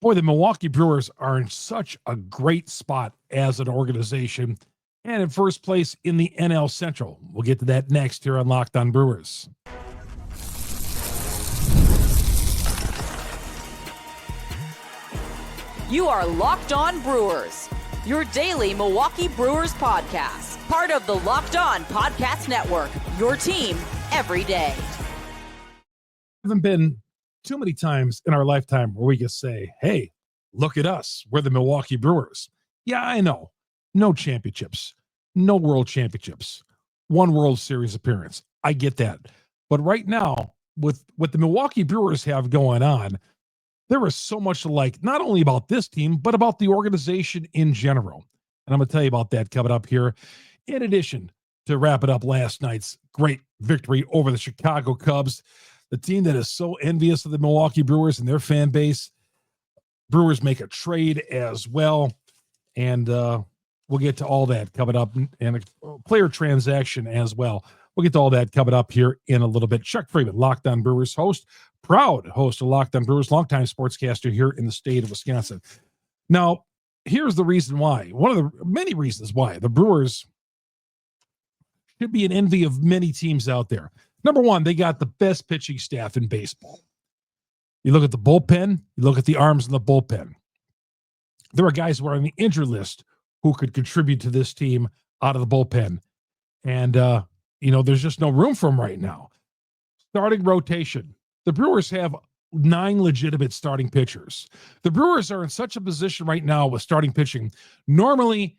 Boy, the Milwaukee Brewers are in such a great spot as an organization and in first place in the NL Central. We'll get to that next here on Locked On Brewers. You are Locked On Brewers, your daily Milwaukee Brewers podcast, part of the Locked On Podcast Network, your team every day. Haven't been too many times in our lifetime where we can say, hey, look at us. We're the Milwaukee Brewers. Yeah, I know. No championships, no world championships, one World Series appearance. I get that. But right now, with what the Milwaukee Brewers have going on, there is so much to like, not only about this team, but about the organization in general. And I'm going to tell you about that coming up here. In addition to wrap it up last night's great victory over the Chicago Cubs, the team that is so envious of the Milwaukee Brewers and their fan base. Brewers make a trade as well. And we'll get to all that coming up, and a player transaction as well. We'll get to all that coming up here in a little bit. Chuck Freimund, Locked On Brewers host, proud host of Locked On Brewers, longtime sportscaster here in the state of Wisconsin. Now, here's the reason why. One of the many reasons why the Brewers should be an envy of many teams out there. Number one, they got the best pitching staff in baseball. You look at the bullpen, you look at the arms in the bullpen. There are guys who are on the injured list who could contribute to this team out of the bullpen. And, there's just no room for them right now. Starting rotation. The Brewers have 9 legitimate starting pitchers. The Brewers are in such a position right now with starting pitching. Normally,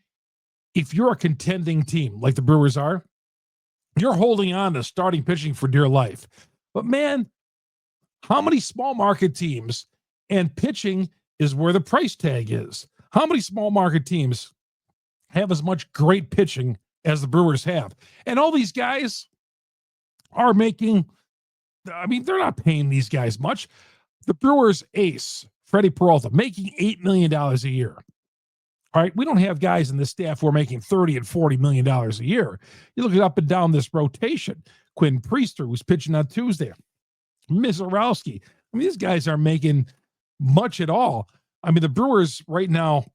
if you're a contending team like the Brewers are, you're holding on to starting pitching for dear life. But man, how many small market teams, and pitching is where the price tag is. How many small market teams have as much great pitching as the Brewers have? And all these guys are making, they're not paying these guys much. The Brewers ace, Freddie Peralta, making $8 million a year. All right, we don't have guys in this staff who are making $30 and $40 million a year. You look it up and down this rotation. Quinn Priester, who's pitching on Tuesday. Misiorowski. These guys aren't making much at all. The Brewers right now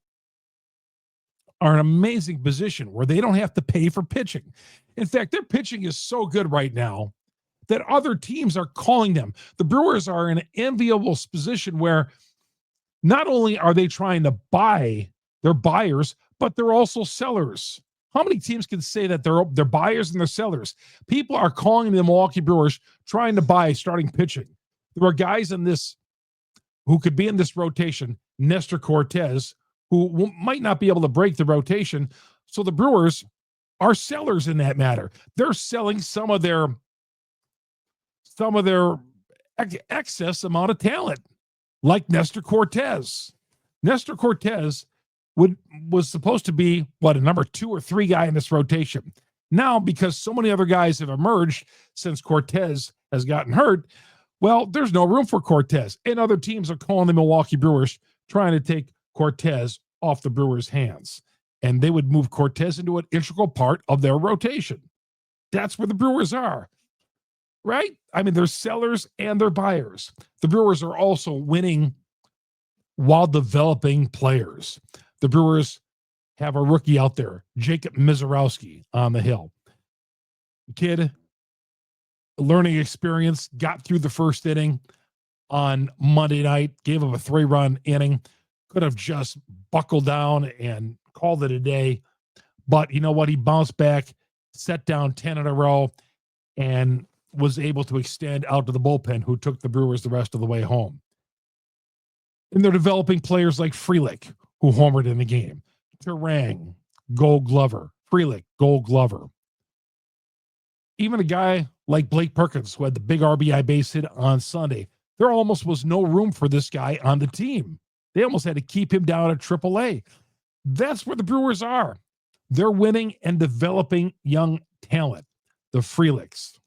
are in an amazing position where they don't have to pay for pitching. In fact, their pitching is so good right now that other teams are calling them. The Brewers are in an enviable position where not only are they trying to buy, they're buyers, but they're also sellers. How many teams can say that they're buyers and they're sellers? People are calling the Milwaukee Brewers trying to buy starting pitching. There are guys in this who could be in this rotation, Nestor Cortez, who might not be able to break the rotation. So the Brewers are sellers in that matter. They're selling some of their excess amount of talent, like Nestor Cortez. Nestor Cortez was supposed to be, a number 2 or 3 guy in this rotation. Now, because so many other guys have emerged since Cortez has gotten hurt, there's no room for Cortez. And other teams are calling the Milwaukee Brewers, trying to take Cortez off the Brewers' hands. And they would move Cortez into an integral part of their rotation. That's where the Brewers are, right? They're sellers and they're buyers. The Brewers are also winning while developing players. The Brewers have a rookie out there, Jacob Misiorowski, on the hill. Kid, learning experience, got through the first inning on Monday night, gave up a 3-run inning, could have just buckled down and called it a day. But you know what? He bounced back, set down 10 in a row, and was able to extend out to the bullpen, who took the Brewers the rest of the way home. And they're developing players like Frelick, who homered in the game. Terang, Gold Glover. Frelick, Gold Glover. Even a guy like Blake Perkins, who had the big RBI base hit on Sunday. There almost was no room for this guy on the team. They almost had to keep him down at AAA. That's where the Brewers are. They're winning and developing young talent. The Frelicks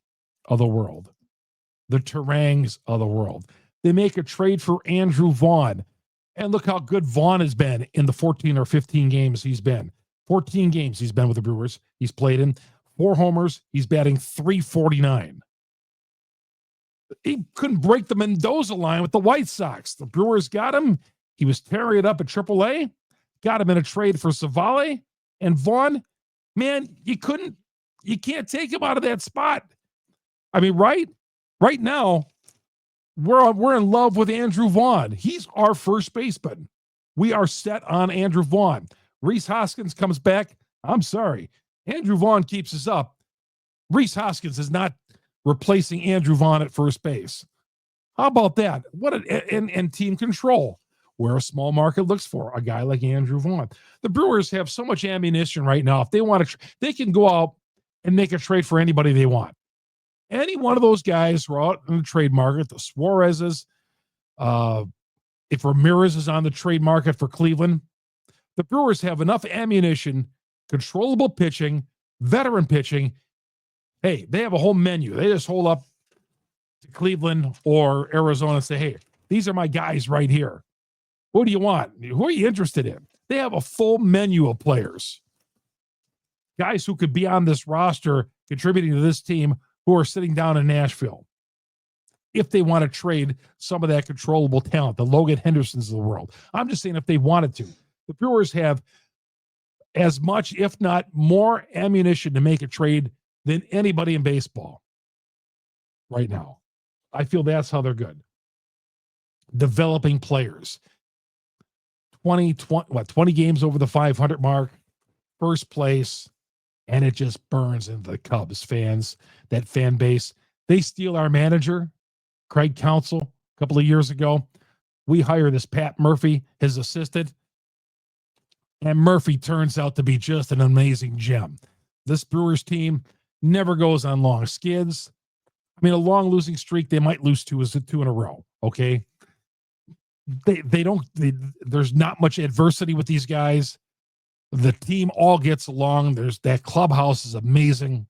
of the world. The Terangs of the world. They make a trade for Andrew Vaughn. And look how good Vaughn has been in the 14 or 15 games he's been. 14 games he's been with the Brewers. He's played in 4 homers. He's batting .349. He couldn't break the Mendoza line with the White Sox. The Brewers got him. He was tearing it up at AAA, got him in a trade for Savale and Vaughn. Man, you can't take him out of that spot. I mean, right now, we're in love with Andrew Vaughn. He's our first baseman. We are set on Andrew Vaughn. Rhys Hoskins comes back. I'm sorry. Andrew Vaughn keeps us up. Rhys Hoskins is not replacing Andrew Vaughn at first base. How about that? And team control, where a small market looks for a guy like Andrew Vaughn. The Brewers have so much ammunition right now. If they want to, they can go out and make a trade for anybody they want. Any one of those guys who are out in the trade market, the Suarez's, if Ramirez is on the trade market for Cleveland, the Brewers have enough ammunition, controllable pitching, veteran pitching. Hey, they have a whole menu. They just hold up to Cleveland or Arizona and say, hey, these are my guys right here. What do you want? Who are you interested in? They have a full menu of players. Guys who could be on this roster contributing to this team who are sitting down in Nashville. If they want to trade some of that controllable talent, the Logan Hendersons of the world. I'm just saying if they wanted to. The Brewers have as much, if not more, ammunition to make a trade than anybody in baseball right now. I feel that's how they're good. Developing players. 20 games over the 500 mark, first place, and it just burns into the Cubs fans, that fan base. They steal our manager, Craig Counsell, a couple of years ago. We hire this Pat Murphy, his assistant, and Murphy turns out to be just an amazing gem. This Brewers team never goes on long skids. I mean, a long losing streak, they might lose two in a row, okay? There's not much adversity with these guys. The team all gets along. That clubhouse is amazing.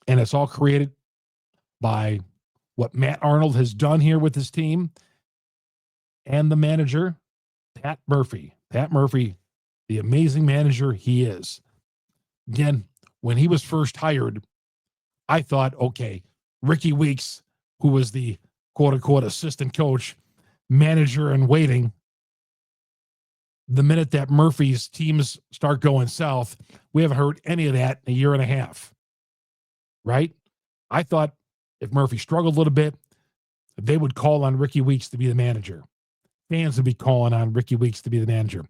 And it's all created by what Matt Arnold has done here with his team and the manager, Pat Murphy. Pat Murphy, the amazing manager he is. Again, when he was first hired, I thought, okay, Ricky Weeks, who was the quote-unquote assistant coach, manager in waiting, the minute that Murphy's teams start going south, we haven't heard any of that in a year and a half, right? I thought if Murphy struggled a little bit, they would call on Ricky Weeks to be the manager. Fans would be calling on Ricky Weeks to be the manager.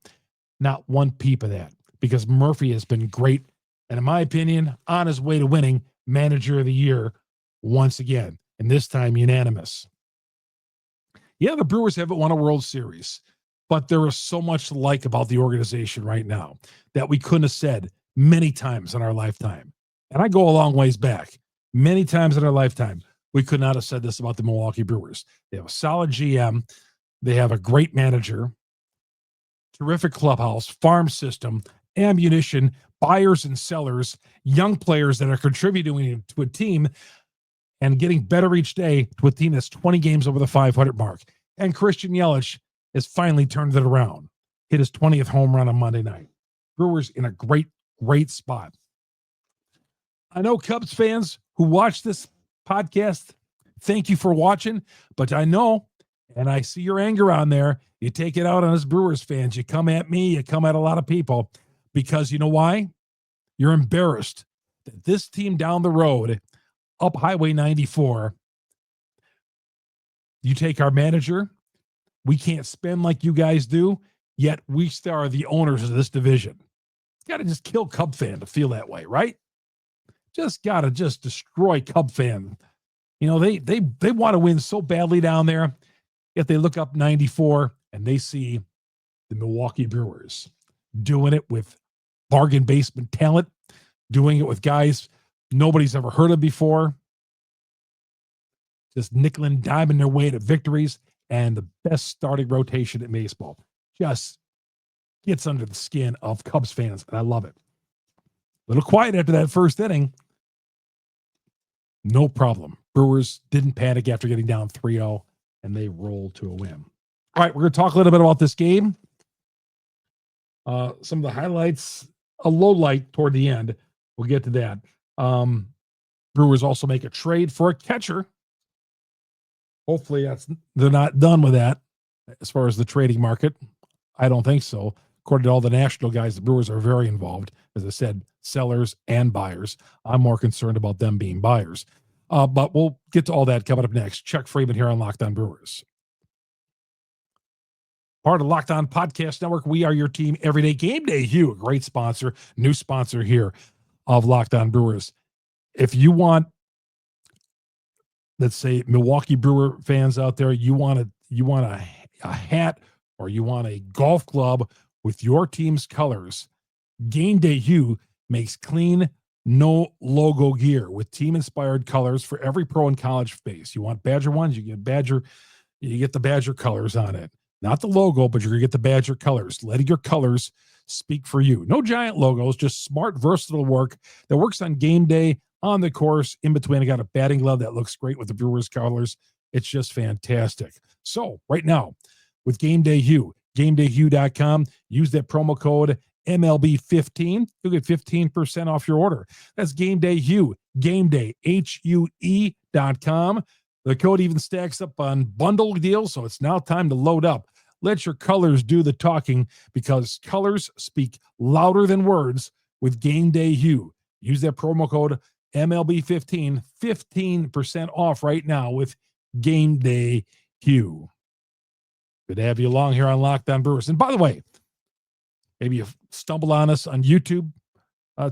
Not one peep of that, because Murphy has been great, and in my opinion, on his way to winning Manager of the Year once again, and this time unanimous. Yeah, the Brewers haven't won a World Series, but there is so much to like about the organization right now that we couldn't have said many times in our lifetime. And I go a long ways back. Many times in our lifetime, we could not have said this about the Milwaukee Brewers. They have a solid GM. They have a great manager, terrific clubhouse, farm system, ammunition, buyers and sellers, young players that are contributing to a team and getting better each day to a team that's 20 games over the 500 mark. And Christian Yelich has finally turned it around. Hit his 20th home run on Monday night. Brewers in a great, great spot. I know Cubs fans who watch this podcast, thank you for watching, but I know, and I see your anger on there, you take it out on us Brewers fans. You come at me, you come at a lot of people, because you know why? You're embarrassed that this team down the road, up Highway 94, you take our manager, we can't spend like you guys do, yet we still are the owners of this division. Got to just kill Cub fan to feel that way, right? Just got to just destroy Cub fan. You know, they want to win so badly down there, yet they look up 94 and they see the Milwaukee Brewers doing it with bargain basement talent, doing it with guys nobody's ever heard of before, just nickel and diming their way to victories, and the best starting rotation in baseball. Just gets under the skin of Cubs fans, and I love it. A little quiet after that first inning. No problem. Brewers didn't panic after getting down 3-0, and they rolled to a win. All right, we're going to talk a little bit about this game. Some of the highlights, a low light toward the end. We'll get to that. Brewers also make a trade for a catcher. Hopefully they're not done with that as far as the trading market. I don't think so. According to all the national guys, the Brewers are very involved. As I said, sellers and buyers. I'm more concerned about them being buyers. But we'll get to all that coming up next. Chuck Freimund here on Locked On Brewers. Part of Locked On Podcast Network. We are your team every day. Gameday Hue, a great sponsor, new sponsor here of Locked On Brewers. If you want, let's say, Milwaukee Brewer fans out there, you want a hat or you want a golf club with your team's colors, Gameday Hue makes clean, no logo gear with team-inspired colors for every pro and college base. You want Badger ones, you get the Badger colors on it. Not the logo, but you're going to get the Badger colors. Letting your colors speak for you. No giant logos, just smart, versatile work that works on game day, on the course, in between. I got a batting glove that looks great with the Brewers colors. It's just fantastic. So right now, with Gameday Hue, GamedayHue.com, use that promo code MLB15. You'll get 15% off your order. That's Gameday Hue, Gameday, HUE.com. The code even stacks up on bundle deals, so it's now time to load up. Let your colors do the talking because colors speak louder than words with Gameday Hue. Use that promo code MLB15, 15% off right now with Gameday Hue. Good to have you along here on Locked On Brewers. And by the way, maybe you stumble on us on YouTube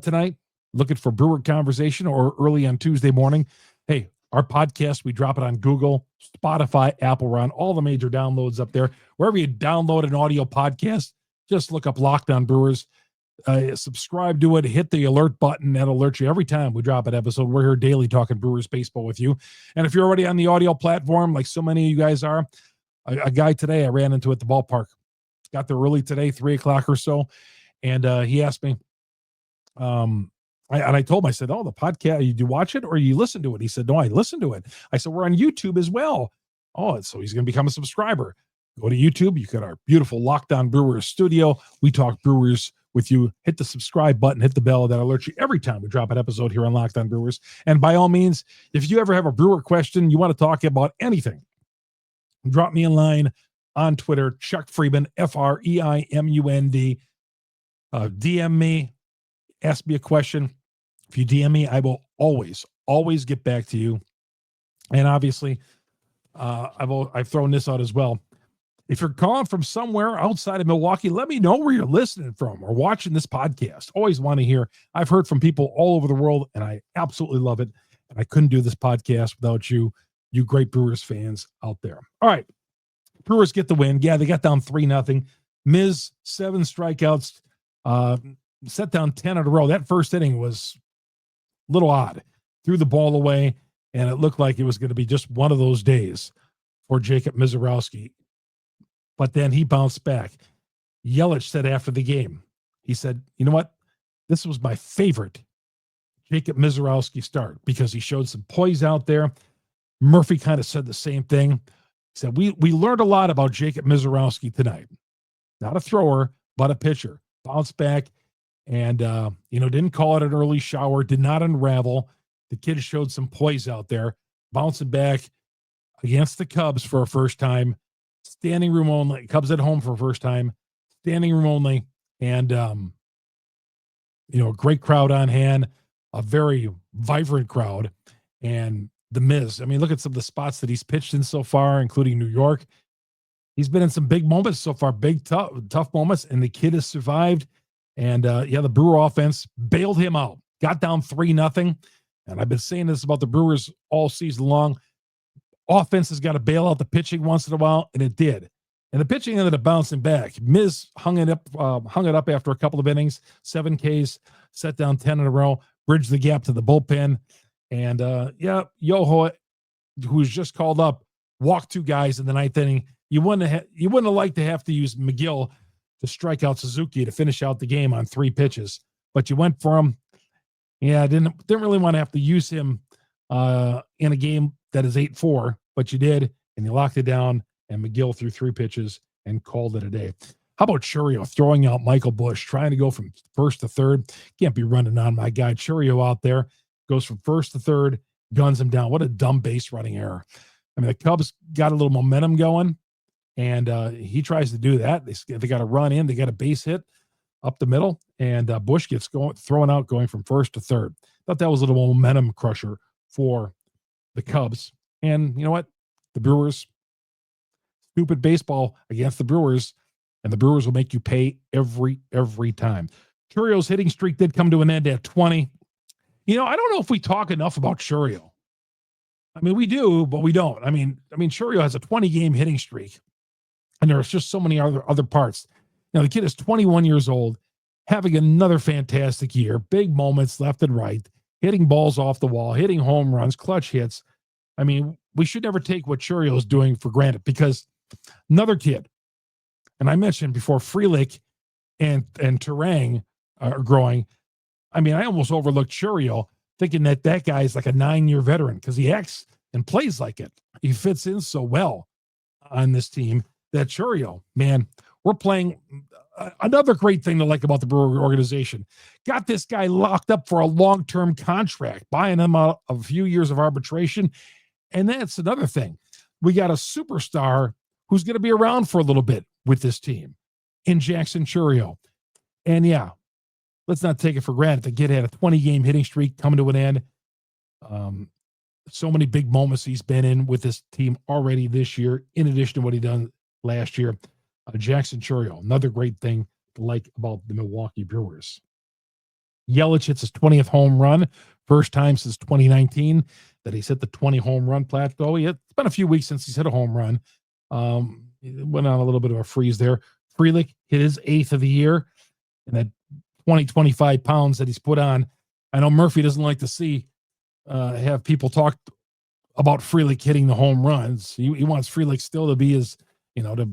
tonight, looking for Brewer Conversation or early on Tuesday morning. Hey, our podcast, we drop it on Google, Spotify, Apple. We're on all the major downloads up there. Wherever you download an audio podcast, just look up Locked On Brewers. Subscribe to it, hit the alert button. That'll alert you every time we drop an episode. We're here daily talking Brewers baseball with you. And if you're already on the audio platform, like so many of you guys are, a guy today I ran into at the ballpark, got there early today, 3:00 or so. And he asked me, I told him, I said, oh, the podcast, do you watch it or you listen to it? He said, no, I listen to it. I said, we're on YouTube as well. Oh, so he's going to become a subscriber. Go to YouTube. You got our beautiful Locked On Brewers studio. We talk Brewers with you. Hit the subscribe button, hit the bell. That alerts you every time we drop an episode here on Locked On Brewers. And by all means, if you ever have a Brewer question, you want to talk about anything, drop me a line on Twitter, Chuck Freimund, Freimund. DM me, ask me a question. If you DM me, I will always get back to you. And obviously, I've thrown this out as well. If you're calling from somewhere outside of Milwaukee, let me know where you're listening from or watching this podcast. Always want to hear. I've heard from people all over the world, and I absolutely love it. And I couldn't do this podcast without you great Brewers fans out there. All right. Brewers get the win. Yeah, they got down 3-0. Miz, 7 strikeouts, set down 10 in a row. That first inning was a little odd. Threw the ball away, and it looked like it was going to be just one of those days for Jacob Misiorowski. But then he bounced back. Yelich said after the game, he said, you know what? This was my favorite Jacob Misiorowski start because he showed some poise out there. Murphy kind of said the same thing. He said, we learned a lot about Jacob Misiorowski tonight. Not a thrower, but a pitcher. Bounced back and, didn't call it an early shower, did not unravel. The kid showed some poise out there, bouncing back against the Cubs for a first time. Standing room only. Cubs at home for the first time. Standing room only. And, a great crowd on hand. A very vibrant crowd. And the Miz. I mean, look at some of the spots that he's pitched in so far, including New York. He's been in some big moments so far. Big, tough moments. And the kid has survived. And, the Brewer offense bailed him out. Got down 3-0. And I've been saying this about the Brewers all season long. Offense has got to bail out the pitching once in a while, and it did. And the pitching ended up bouncing back. Miz hung it up after a couple of innings, 7 Ks, set down 10 in a row, bridged the gap to the bullpen. And, Yoho, who was just called up, walked 2 guys in the 9th inning. You wouldn't have liked to have to use McGill to strike out Suzuki to finish out the game on 3 pitches, but you went for him. Yeah, didn't really want to have to use him in a game that is 8-4, but you did, and you locked it down, and McGill threw 3 pitches and called it a day. How about Churio throwing out Michael Busch, trying to go from first to third? Can't be running on my guy Churio out there. Goes from first to third, guns him down. What a dumb base running error. I mean, the Cubs got a little momentum going, and he tries to do that. They got to run in. They got a base hit up the middle, and Bush gets thrown out going from first to third. Thought that was a little momentum crusher for the Cubs. And you know what? The Brewers, stupid baseball against the Brewers, and the Brewers will make you pay every time. Churio's hitting streak did come to an end at 20. You know, I don't know if we talk enough about Churio. I mean, we do, but we don't. I mean, Churio has a 20-game hitting streak, and there's just so many other parts. Now, the kid is 21 years old, having another fantastic year, big moments left and right, hitting balls off the wall, hitting home runs, clutch hits. I mean, we should never take what Churio is doing for granted, because another kid, and I mentioned before, Frelick and Terang are growing. I mean, I almost overlooked Churio, thinking that guy is like a 9-year veteran, because he acts and plays like it. He fits in so well on this team that Churio, man, we're playing. Another great thing to like about the Brewer organization, got this guy locked up for a long-term contract, buying him out of a few years of arbitration. And that's another thing. We got a superstar who's going to be around for a little bit with this team in Jackson Churio. And yeah, let's not take it for granted. The kid had a 20-game hitting streak coming to an end. So many big moments he's been in with this team already this year, in addition to what he done last year. Jackson Churio, another great thing to like about the Milwaukee Brewers. Yelich hits his 20th home run, first time since 2019 that he's hit the 20 home run plateau. It's been a few weeks since he's hit a home run. He went on a little bit of a freeze there. Frelick hit his 8th of the year, and that 25 pounds that he's put on. I know Murphy doesn't like to see have people talk about Frelick hitting the home runs. He wants Frelick still to be his, to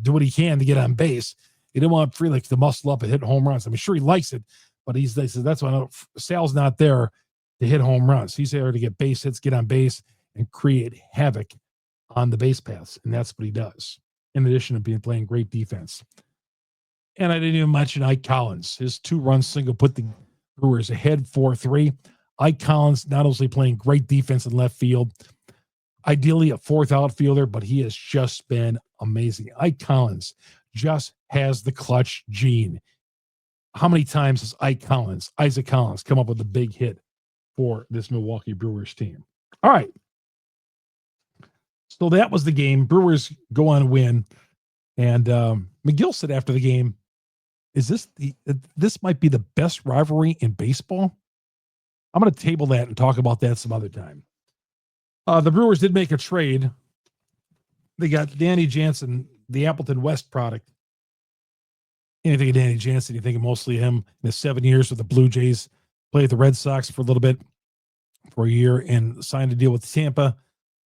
do what he can to get on base. He didn't want Frelick to muscle up and hit home runs. I mean, sure, he likes it, but he says that's why Sal's not there to hit home runs. He's there to get base hits, get on base, and create havoc on the base paths, and that's what he does, in addition to playing great defense. And I didn't even mention Ike Collins. His 2-run single put the Brewers ahead 4-3. Ike Collins not only playing great defense in left field, ideally a 4th outfielder, but he has just been amazing. Ike Collins just has the clutch gene. How many times has Isaac Collins come up with a big hit for this Milwaukee Brewers team? All right. So that was the game. Brewers go on to win. And McGill said after the game, this might be the best rivalry in baseball? I'm going to table that and talk about that some other time. The Brewers did make a trade. They got Danny Jansen, the Appleton West product. Anything of Danny Jansen, you think of mostly him in his 7 years with the Blue Jays, played the Red Sox for a little bit, for a year, and signed a deal with Tampa.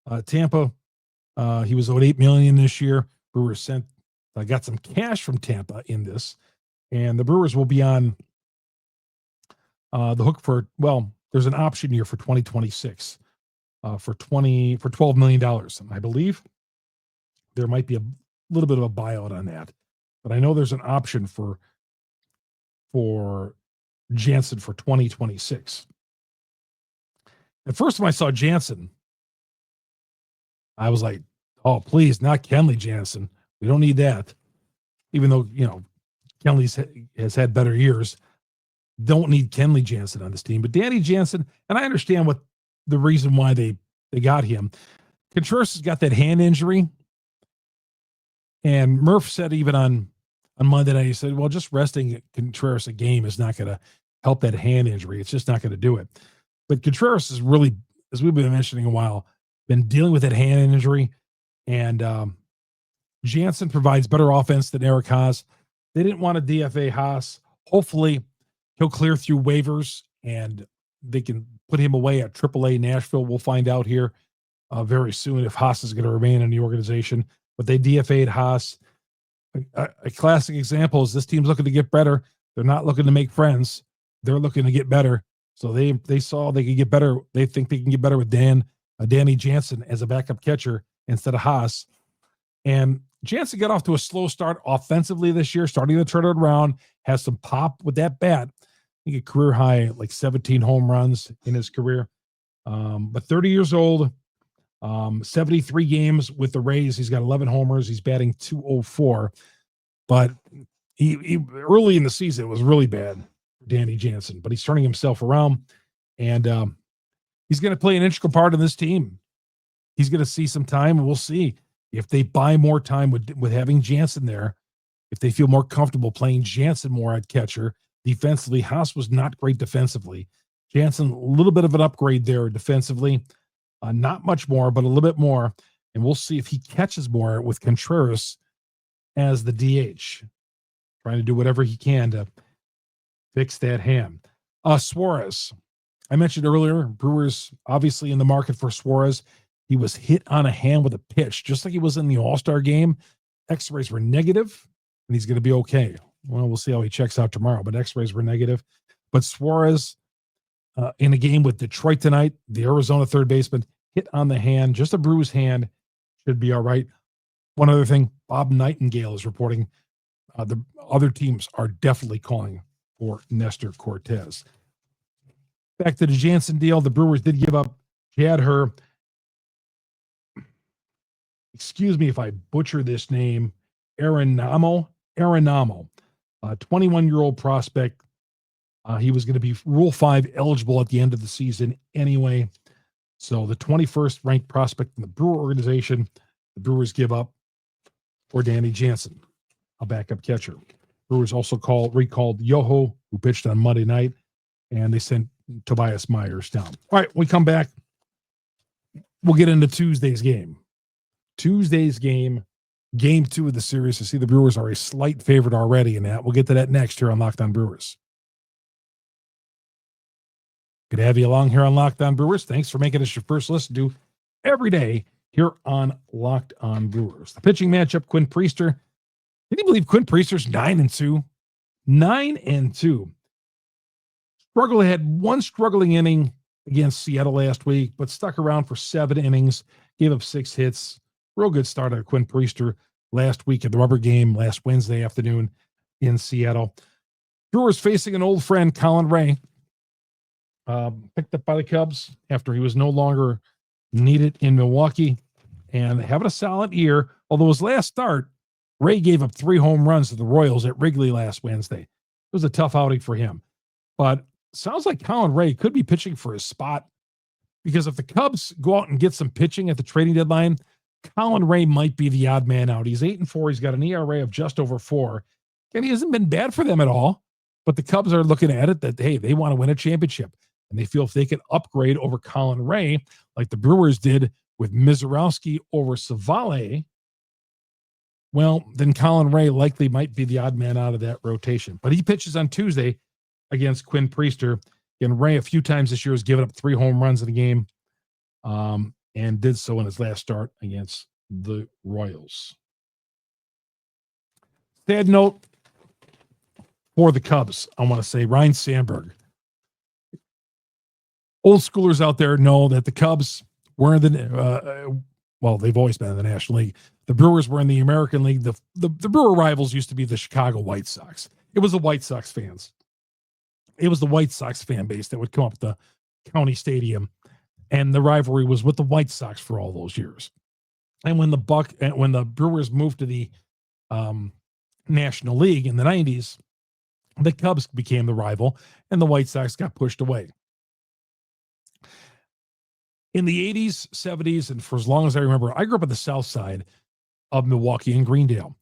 He was owed $8 million this year. Brewers got some cash from Tampa in this, and the Brewers will be on the hook for, there's an option year for 2026 for $12 million. And I believe there might be a little bit of a buyout on that, but I know there's an option for Jansen for 2026. At first, when I saw Jansen, I was like, oh, please, not Kenley Jansen. We don't need that. Even though, Kenley has had better years. Don't need Kenley Jansen on this team. But Danny Jansen, and I understand what the reason why they got him. Contreras has got that hand injury. And Murph said even on Monday night, he said, well, just resting Contreras a game is not going to help that hand injury. It's just not going to do it. But Contreras is really, as we've been mentioning a while, been dealing with that hand injury. And Jansen provides better offense than Eric Haas. They didn't want to DFA Haas. Hopefully, he'll clear through waivers and they can put him away at AAA Nashville. We'll find out here very soon if Haas is going to remain in the organization. But they DFA'd Haas. A classic example is this team's looking to get better. They're not looking to make friends. They're looking to get better. So they saw they could get better. They think they can get better with Danny Jansen as a backup catcher instead of Haas. And Jansen got off to a slow start offensively this year, starting to turn it around, has some pop with that bat. He got career high, like 17 home runs in his career. But 30 years old, 73 games with the Rays. He's got 11 homers. He's batting .204. But he early in the season, it was really bad for Danny Jansen. But he's turning himself around, and he's going to play an integral part in this team. He's going to see some time, and we'll see if they buy more time with having Jansen there, if they feel more comfortable playing Jansen more at catcher. Defensively, Haas was not great defensively. Jansen, a little bit of an upgrade there defensively. Not much more, but a little bit more. And we'll see if he catches more with Contreras as the DH. Trying to do whatever he can to fix that hand. Suarez. I mentioned earlier, Brewers obviously in the market for Suarez. He was hit on a hand with a pitch, just like he was in the All-Star game. X-rays were negative, and he's going to be okay. Well, we'll see how he checks out tomorrow, but X-rays were negative. But Suarez, in a game with Detroit tonight, the Arizona third baseman, hit on the hand, just a bruised hand, should be all right. One other thing, Bob Nightingale is reporting the other teams are definitely calling for Nestor Cortez. Back to the Jansen deal, the Brewers did give up Jad Her. Excuse me if I butcher this name, Arenamo, 21-year-old prospect. He was going to be Rule 5 eligible at the end of the season anyway. So the 21st ranked prospect in the Brewer organization, the Brewers give up for Danny Jansen, a backup catcher. Brewers also recalled Yoho, who pitched on Monday night, and they sent Tobias Myers down. All right, when we come back, we'll get into Tuesday's game. Game 2 of the series. I see the Brewers are a slight favorite already in that. We'll get to that next here on Locked On Brewers. Good to have you along here on Locked On Brewers. Thanks for making us your first listen to every day here on Locked On Brewers. The pitching matchup, Quinn Priester. Can you believe Quinn Priester's 9-2? 9-2. Had one struggling inning against Seattle last week, but stuck around for 7 innings, gave up 6 hits. Real good start out of Quinn Priester last week at the rubber game last Wednesday afternoon in Seattle. Brewers facing an old friend, Colin Ray, picked up by the Cubs after he was no longer needed in Milwaukee, and having a solid year. Although his last start, Ray gave up 3 home runs to the Royals at Wrigley last Wednesday. It was a tough outing for him. But sounds like Colin Ray could be pitching for his spot, because if the Cubs go out and get some pitching at the trading deadline, Colin Ray might be the odd man out. He's 8-4. He's got an ERA of just over 4, and he hasn't been bad for them at all. But the Cubs are looking at it that, hey, they want to win a championship, and they feel if they can upgrade over Colin Ray, like the Brewers did with Misiorowski over Savale, well, then Colin Ray likely might be the odd man out of that rotation. But he pitches on Tuesday against Quinn Priester. And Ray, a few times this year, has given up 3 home runs in a game, and did so in his last start against the Royals. Sad note for the Cubs, I want to say Ryan Sandberg. Old schoolers out there know that the Cubs were in the, they've always been in the National League. The Brewers were in the American League. The Brewer rivals used to be the Chicago White Sox. It was the White Sox fans. It was the White Sox fan base that would come up to the county stadium, and the rivalry was with the White Sox for all those years. And when the Brewers moved to the National League in the 90s, the Cubs became the rival, and the White Sox got pushed away. In the 80s, 70s, and for as long as I remember, I grew up on the south side of Milwaukee in Greendale.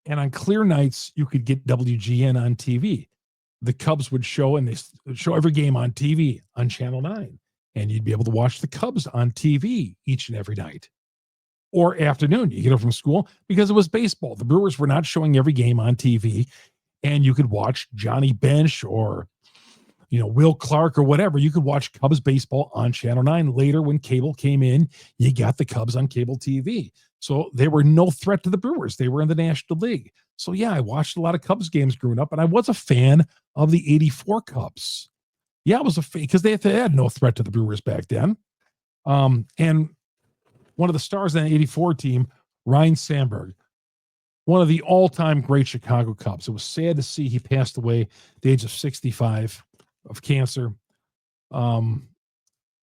And on clear nights, you could get WGN on TV. The Cubs would show, and they show every game on TV on Channel 9. And you'd be able to watch the Cubs on TV each and every night. Or afternoon, you get it from school, because it was baseball. The Brewers were not showing every game on TV. And you could watch Johnny Bench or Will Clark or whatever. You could watch Cubs baseball on Channel 9. Later, when cable came in, you got the Cubs on cable TV. So they were no threat to the Brewers. They were in the National League. So yeah, I watched a lot of Cubs games growing up, and I was a fan of the 84 Cubs. Yeah, I was a fan because they had no threat to the Brewers back then. And one of the stars of that 84 team, Ryan Sandberg, one of the all-time great Chicago Cubs. It was sad to see he passed away at the age of 65 of cancer. One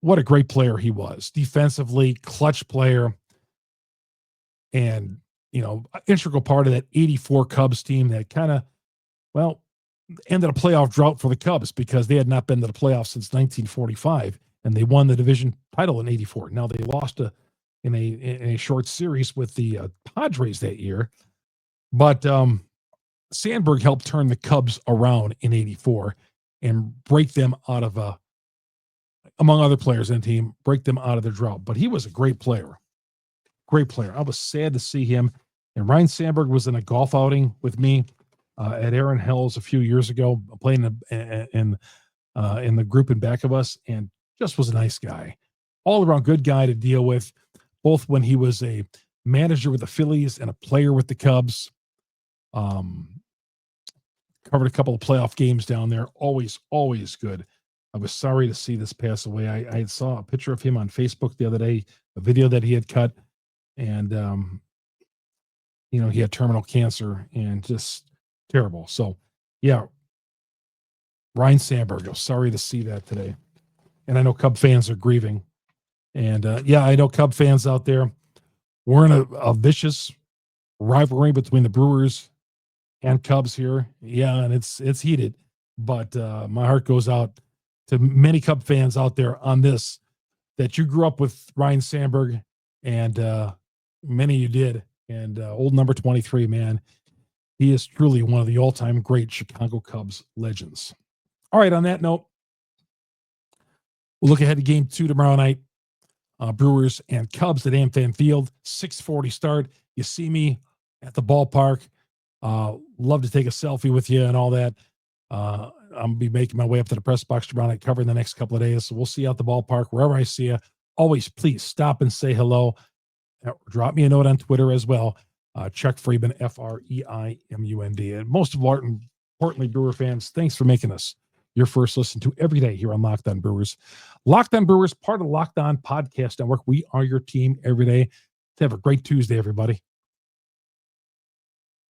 what a great player he was. Defensively, clutch player, and, integral part of that 84 Cubs team that kind of, ended a playoff drought for the Cubs because they had not been to the playoffs since 1945, and they won the division title in 84. Now they lost in a short series with the Padres that year, but Sandberg helped turn the Cubs around in 84 and break them out of among other players in the team, break them out of their drought. But he was a great player. Great player. I was sad to see him. And Ryan Sandberg was in a golf outing with me at Aaron Hill's a few years ago, playing in the group in back of us, and just was a nice guy. All around good guy to deal with, both when he was a manager with the Phillies and a player with the Cubs. Covered a couple of playoff games down there. Always good. I was sorry to see this pass away. I saw a picture of him on Facebook the other day, a video that he had cut, and he had terminal cancer and just terrible. So, yeah, Ryan Sandberg. I'm sorry to see that today, and I know Cub fans are grieving. And I know Cub fans out there. We're in a vicious rivalry between the Brewers and Cubs here. Yeah, and it's heated. But my heart goes out to many Cub fans out there on this, that you grew up with Ryan Sandberg, and many of you did. And old number 23, man, he is truly one of the all-time great Chicago Cubs legends. All right, on that note, we'll look ahead to Game 2 tomorrow night. Brewers and Cubs at AmFam Field, 6:40 start. You see me at the ballpark. Love to take a selfie with you and all that. I'm going to be making my way up to the press box tomorrow night, covering the next couple of days. So we'll see you at the ballpark, wherever I see you. Always, please stop and say hello. Drop me a note on Twitter as well. Chuck Freimund, Freimund. And most importantly, Brewer fans, thanks for making us your first listen to every day here on Locked On Brewers. Locked On Brewers, part of the Locked On Podcast Network. We are your team every day. Have a great Tuesday, everybody.